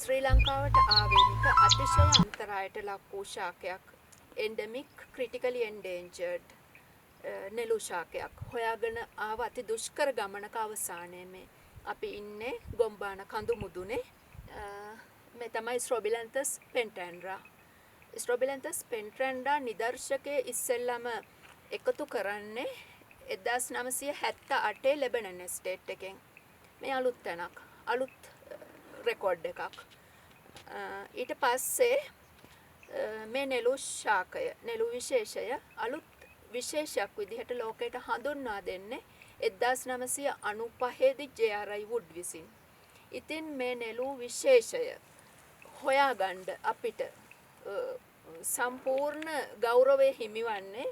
ශ්‍රී ලංකාවට ආවේනික අතිශය අන්තරායට ලක් වූ ශාකයක් endemic critically endangered නෙළු ශාකයක් හොයාගෙන ආව අති දුෂ්කර ගමනක අවසානයේ මේ අපි ඉන්නේ ගොම්බාන කඳු මුදුනේ මේ තමයි ස්ට්‍රොබිලන්තස් පෙන්ටැන්ඩ්‍රා. ස්ට්‍රොබිලන්තස් පෙන්ටැන්ඩ්‍රා නිදර්ශකයේ ඉස්සෙල්ලම එකතු කරන්නේ 1978 ලෙබනන් එස්ටේට් එකෙන්. මේ අලුත් තැනක්. අලුත් රෙකෝඩ් එකක්. ඊට පස්සේ මේ නෙළු ශාකය, නෙළු විශේෂය අලුත් විශේෂයක් විදිහට ලෝකයට හඳුන්වා දෙන්නේ 1995 දී ජේ.ආර්.ආයි වුඩ් විසින්. ඉතින් මේ නෙළු විශේෂය හොයාගන්න අපිට සම්පූර්ණ ගෞරවය හිමිවන්නේ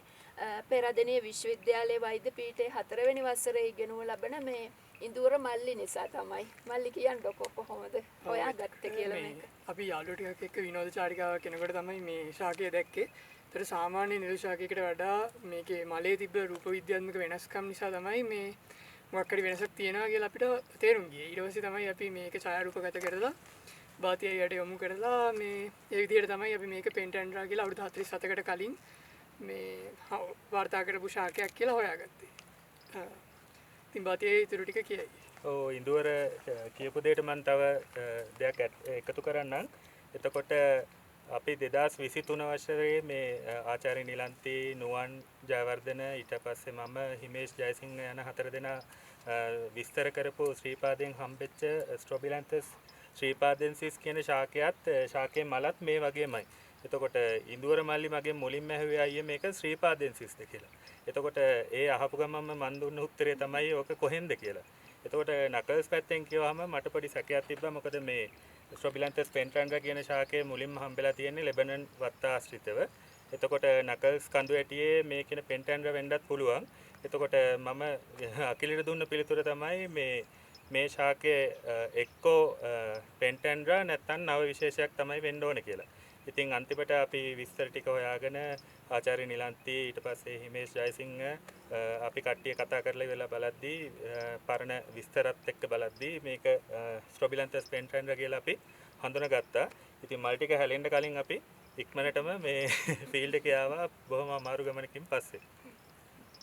පෙරදෙණිය විශ්වවිද්‍යාලයේ වෛද්‍ය පීඨයේ 4 වෙනි වසරේ ඉගෙනුම ලබන මේ ඉඳුර මල්ලි නිසා තමයි. මල්ලි කියන්නකො කොහොමද හොයාගත්තේ කියලා මේක. අපි යාළුවෝ ටිකක් එක්ක විනෝද චාරිකාවක් කෙනෙකුට තමයි මේ ශාකය දැක්කේ. ඒතර සාමාන්‍ය නිල් ශාකයකට වඩා මේකේ මලේ තිබ්බ රූප විද්‍යාත්මක වෙනස්කම් නිසා තමයි මේ මොකක් හරි වෙනසක් තියෙනවා කියලා අපිට තේරුම් ගියේ. ඊට පස්සේ තමයි අපි මේක ඡායාරූපගත කරලා බාතියයට යොමු කරලා මේ ඒ විදිහට තමයි අපි මේක පෙන්ටැන්ඩ්‍රා කියලා අවුරුදු 47කට කලින් මේ වාර්තා කරපු ශාකයක් කියලා හොයාගත්තේ. ඉතින් බාතියේ ඊටු ටික කියයි. ඔව් ඉන්දුවර කියපු දෙයට මම තව දෙයක් එකතු කරන්නම්. එතකොට අපි 2023 වසරේ මේ ආචාර්ය නිලන්ති නුවන් ජයවර්ධන ඊට පස්සේ මම හිමේෂ් ජයසිංහ යන 4 දෙනා විස්තර කරපු ශ්‍රීපාදයෙන් හම්බෙච්ච ස්ට්‍රොබිලන්තස් ශ්‍රීපාදෙන්සිස් කියන ශාකයේ මලත් මේ වගේමයි. එතකොට ඉන්දුවර මල්ලි මගේ මුලින්ම ඇහුවේ අයියේ මේක ශ්‍රීපාදෙන්සිස්ද කියලා. එතකොට ඒ අහපු ගමන්ම මන් දුන්න උත්තරේ තමයි ඕක කොහෙන්ද කියලා. එතකොට නකල්ස් පැත්තෙන් කියවහම මට පොඩි සැකයක් තිබ්බා. මොකද මේ ස්ට්‍රොබිලන්තස් පෙන්ටැන්ඩ්‍රා කියන ශාකයේ මුලින්ම හම්බෙලා තියෙන්නේ ලෙබනන් වත්ත ආශ්‍රිතව. එතකොට නකල්ස් කඳු ඇටියේ මේ කියන පෙන්ටැන්ඩ්‍රා වෙන්නත් පුළුවන්. එතකොට මම අකිලට දුන්න පිළිතුර තමයි මේ ශාකයේ එක්කෝ පෙන්ටැන්ඩ්‍රා නැත්නම් නව විශේෂයක් තමයි වෙන්න ඕනේ කියලා. ඉතින් අන්තිමට අපි විස්තර ටික හොයාගෙන ආචාර්ය නිලන්ති ඊට පස්සේ හිමේෂ් ජයසිංහ අපි කට්ටිය කතා කරලා ඉවරලා බලද්දී පරණ විස්තරත් එක්ක බලද්දී මේක ස්ට්‍රොබිලන්තස් පෙන්ටැන්ඩ්‍රා කියලා අපි හඳුනාගත්තා. ඉතින් මල් ටික හැලෙන්න කලින් අපි ඉක්මනටම මේ ෆීල්ඩ් එකේ ආවා බොහොම අමාරු ගමනකින් පස්සේ.